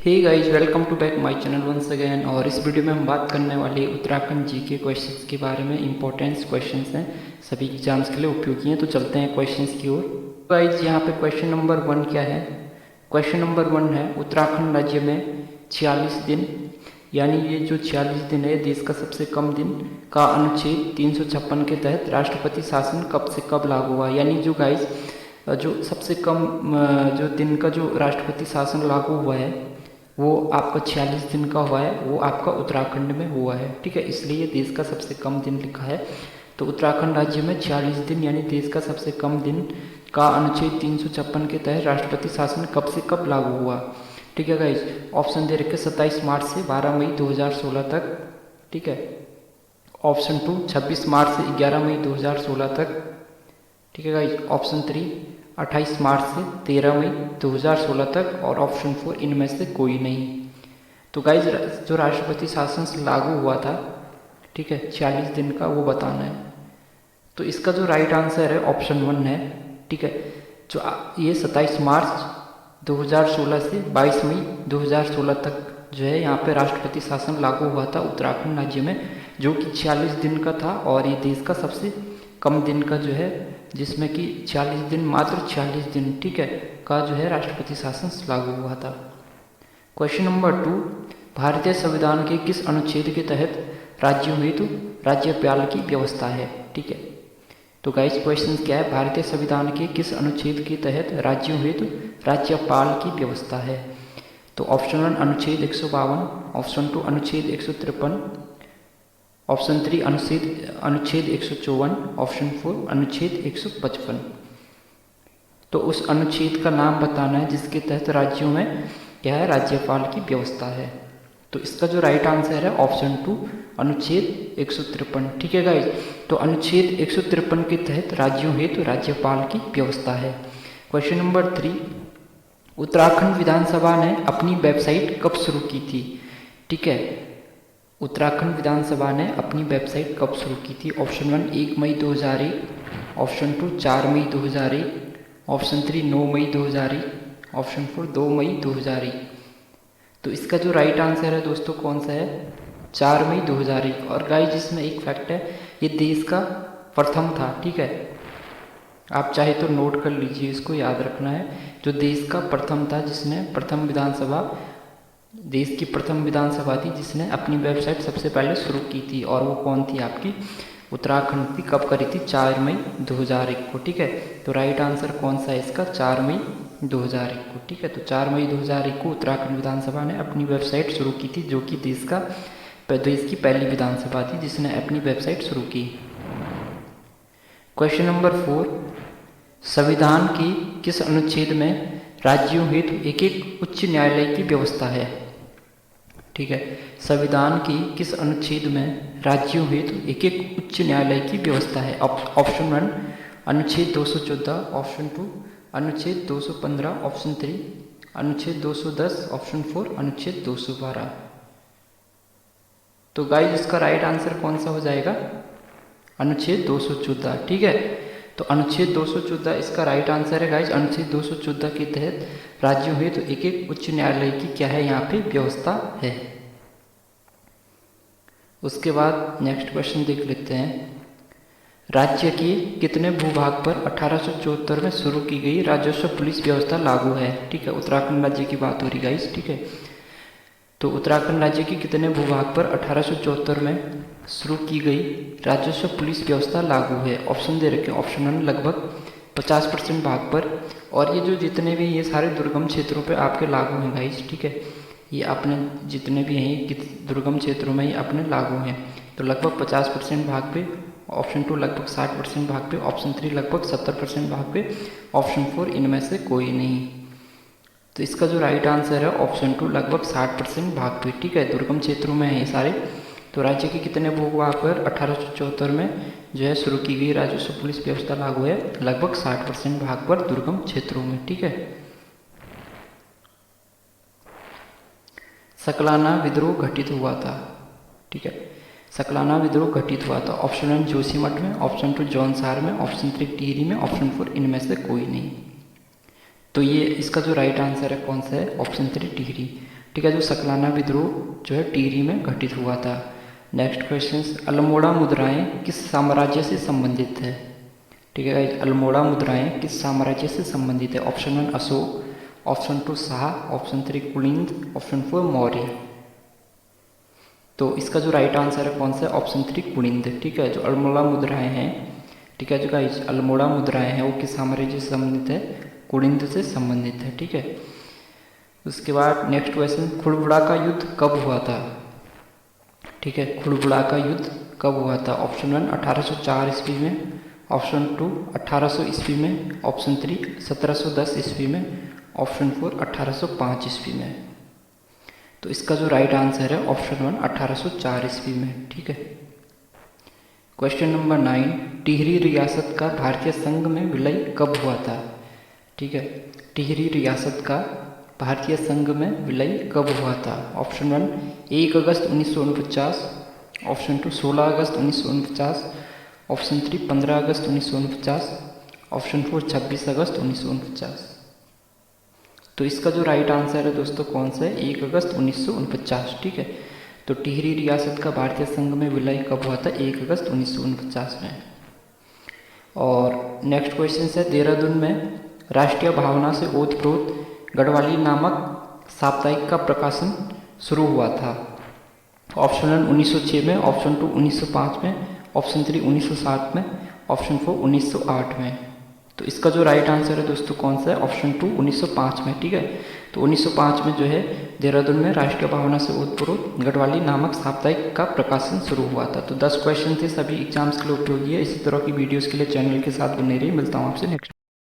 Hey guys, welcome to back my channel once again. और इस video में हम बात करने वाले उत्तराखंड जी के क्वेश्चंस के बारे में। इंपॉर्टेंट क्वेश्चंस हैं, सभी एग्जाम्स के लिए उपयोगी हैं। तो चलते हैं क्वेश्चंस की ओर। गाइस, यहाँ पे क्वेश्चन नंबर 1 क्या है? क्वेश्चन नंबर 1 है, उत्तराखंड राज्य में 46 दिन, यानी ये जो 46 दिन है देश का सबसे कम दिन का अनुच्छेद 356 के तहत राष्ट्रपति शासन कब से कब लागू हुआ। यानी जो गाइस जो सबसे कम जो दिन का जो राष्ट्रपति शासन लागू हुआ है वो आपका 46 दिन का हुआ है, वो आपका उत्तराखंड में हुआ है। ठीक है, इसलिए देश का सबसे कम दिन लिखा है। तो उत्तराखंड राज्य में 46 दिन यानी देश का सबसे कम दिन का अनुच्छेद 356 के तहत राष्ट्रपति शासन कब से कब लागू हुआ। ठीक है गाइज, ऑप्शन दे रखे 27 मार्च से 12 मई 2016 तक। ठीक है, ऑप्शन 2 26 मार्च से 11 मई 2016 तक। ठीक है गाइज, ऑप्शन 3 28 मार्च से 13 मई 2016 तक। और ऑप्शन 4 इनमें से कोई नहीं। तो गाइज जो राष्ट्रपति शासन से लागू हुआ था, ठीक है, 46 दिन का, वो बताना है। तो इसका जो राइट आंसर है ऑप्शन 1 है। ठीक है, जो ये 27 मार्च 2016 से 22 मई 2016 तक जो है यहाँ पे राष्ट्रपति शासन लागू हुआ था उत्तराखंड राज्य में, जो कि 46 दिन का था। और ये देश का सबसे कम दिन का जो है, जिसमें कि 46 दिन, मात्र 46 दिन, ठीक है, का जो है राष्ट्रपति शासन लागू हुआ था। क्वेश्चन नंबर 2, भारतीय संविधान के किस अनुच्छेद के तहत राज्यों हेतु राज्यपाल की व्यवस्था है। ठीक है, तो गाइस क्वेश्चन क्या है, भारतीय संविधान के किस अनुच्छेद के तहत राज्यों हेतु राज्यपाल की व्यवस्था है। तो ऑप्शन 1 अनुच्छेद 152, ऑप्शन 2 अनुच्छेद 153, ऑप्शन 3 अनुच्छेद 154, ऑप्शन 4 अनुच्छेद 155। तो उस अनुच्छेद का नाम बताना है जिसके तहत राज्यों में क्या है, राज्यपाल की व्यवस्था है। तो इसका जो राइट आंसर है ऑप्शन 2 अनुच्छेद 153। ठीक है गाइज, तो अनुच्छेद 153 के तहत राज्यों हेतु राज्यपाल की व्यवस्था है। क्वेश्चन नंबर 3, उत्तराखंड विधानसभा ने अपनी वेबसाइट कब शुरू की थी। ठीक है, उत्तराखंड विधानसभा ने अपनी वेबसाइट कब शुरू की थी। ऑप्शन 1 1 मई 2001, ऑप्शन 2 4 मई 2001, ऑप्शन 3 9 मई 2001, ऑप्शन 4 2 मई 2001। तो इसका जो राइट आंसर है दोस्तों कौन सा है, 4 मई 2001। और गाइस इसमें एक फैक्ट है, ये देश का प्रथम था। ठीक है, आप चाहे तो नोट कर लीजिए, इसको याद रखना है। जो देश का प्रथम था, जिसने प्रथम विधानसभा, देश की प्रथम विधानसभा थी जिसने अपनी वेबसाइट सबसे पहले शुरू की थी, और वो कौन थी, आपकी उत्तराखंड थी। कब करी थी, 4 मई 2001 को। ठीक है, तो राइट आंसर कौन सा है इसका, 4 मई 2001 को। ठीक है, तो 4 मई 2001 को उत्तराखंड विधानसभा ने अपनी वेबसाइट शुरू की थी, जो कि देश की पहली विधानसभा थी जिसने अपनी वेबसाइट शुरू की। क्वेश्चन नंबर 4, संविधान के किस अनुच्छेद में राज्यों हेतु एक एक उच्च न्यायालय की व्यवस्था है। ठीक है, संविधान के किस अनुच्छेद में राज्यों हेतु एक एक उच्च न्यायालय की व्यवस्था है। ऑप्शन 1 अनुच्छेद 214, ऑप्शन 2 अनुच्छेद 215, ऑप्शन 3 अनुच्छेद 210, ऑप्शन 4 अनुच्छेद 212। तो गाइस इसका राइट आंसर कौन सा हो जाएगा, अनुच्छेद 214। ठीक है, तो अनुच्छेद 214 इसका राइट आंसर है गाइस। अनुच्छेद 214 के तहत राज्यों हेतु एक एक उच्च न्यायालय की क्या है, यहाँ पे व्यवस्था है। उसके बाद नेक्स्ट क्वेश्चन देख लेते हैं, राज्य के कितने भूभाग पर 1874 में शुरू की गई राजस्व पुलिस व्यवस्था लागू है। ठीक है, उत्तराखंड राज्य की बात हो रही गाइस। ठीक है, तो उत्तराखंड राज्य के कितने भूभाग पर 1874 में शुरू की गई राजस्व पुलिस व्यवस्था लागू है। ऑप्शन दे रखे, ऑप्शन 1 लगभग 50% भाग पर। और ये जो जितने भी ये सारे दुर्गम क्षेत्रों पे आपके लागू हैं गाइस। ठीक है, ये अपने जितने भी हैं दुर्गम क्षेत्रों में ये अपने लागू हैं। तो लगभग 50% भाग पे, ऑप्शन 2 लगभग 60% भाग पे, ऑप्शन 3 लगभग 70% भाग पे, ऑप्शन 4 इनमें से कोई नहीं। तो इसका जो राइट आंसर है ऑप्शन 2 लगभग 60% भाग पे। ठीक है, दुर्गम क्षेत्रों में है ये सारे। तो राज्य के कितने भूभाग पर 1874 में जो है शुरू की गई राजस्व पुलिस व्यवस्था लागू है, लगभग 60% भाग पर दुर्गम क्षेत्रों में। ठीक है, सकलाना विद्रोह घटित हुआ था। ठीक है, सकलाना विद्रोह घटित हुआ था। ऑप्शन 1 जोशीमठ में, ऑप्शन 2 जौनसार में, ऑप्शन 3 टिहरी में, ऑप्शन 4 इनमें से कोई नहीं। तो ये इसका जो राइट आंसर है कौन सा है, ऑप्शन 3 टिहरी। ठीक है, जो सकलाना विद्रोह जो है टिहरी में घटित हुआ था। नेक्स्ट क्वेश्चन, अल्मोड़ा मुद्राएं किस साम्राज्य से संबंधित है? ठीक है, अल्मोड़ा मुद्राएं किस साम्राज्य से संबंधित है? Option 1 Ashok, option 2 Shah, option 3 Kulind, option 4 Maurya. तो इसका जो राइट आंसर है कौन सा है? ऑप्शन 3 कुलिंद। ठीक है, जो अल्मोड़ा मुद्राएं हैं, ठीक है जो गाइस अल्मोड़ा मुद्राएं हैं वो किस साम्राज्य से संबंधित है? कुलिंद से संबंधित है। ठीक है, उसके बाद नेक्स्ट क्वेश्चन, खुड़बुड़ा का युद्ध कब हुआ था? ठीक है, खुड़बुड़ा का युद्ध कब हुआ था? ऑप्शन 1 1804 ईस्वी में, ऑप्शन 2 1800 ईस्वी में, ऑप्शन 3 1710 ईस्वी में, ऑप्शन 4 1805 ईस्वी में। तो इसका जो राइट आंसर है ऑप्शन 1 1804 ईस्वी में। ठीक है, क्वेश्चन नंबर 9, टिहरी रियासत का भारतीय संघ में विलय कब हुआ था? ठीक है, टिहरी रियासत का भारतीय संघ में विलय कब हुआ था? ऑप्शन 1 1 अगस्त 1949, ऑप्शन 2 16 अगस्त 1949, ऑप्शन 3 15 अगस्त 1949, ऑप्शन 4 26 अगस्त 1949। तो इसका जो राइट आंसर है दोस्तों कौन सा है? 1 अगस्त 1949। ठीक है, तो टिहरी रियासत का भारतीय संघ में विलय कब हुआ था? 1 अगस्त 1949 में। और नेक्स्ट क्वेश्चन है, देहरादून में राष्ट्रीय भावना से ओतप्रोत गढ़वाली नामक साप्ताहिक का प्रकाशन शुरू हुआ था? ऑप्शन 1 1906 में, ऑप्शन 2 1905 में, ऑप्शन 3 1907 में, ऑप्शन 4 1908 में। तो इसका जो राइट आंसर है दोस्तों कौन सा है? ऑप्शन 2 1905 में। ठीक है, तो 1905 में जो है देहरादून में राष्ट्रीय भावना से ओतप्रोत गढ़वाली नामक साप्ताहिक का प्रकाशन शुरू हुआ था। तो 10 क्वेश्चन थे, सभी एग्जाम्स के लिए उपयोगी है। इसी तरह की वीडियोज़ के लिए चैनल के साथ बने रहिए। मिलता हूँ आपसे नेक्स्ट।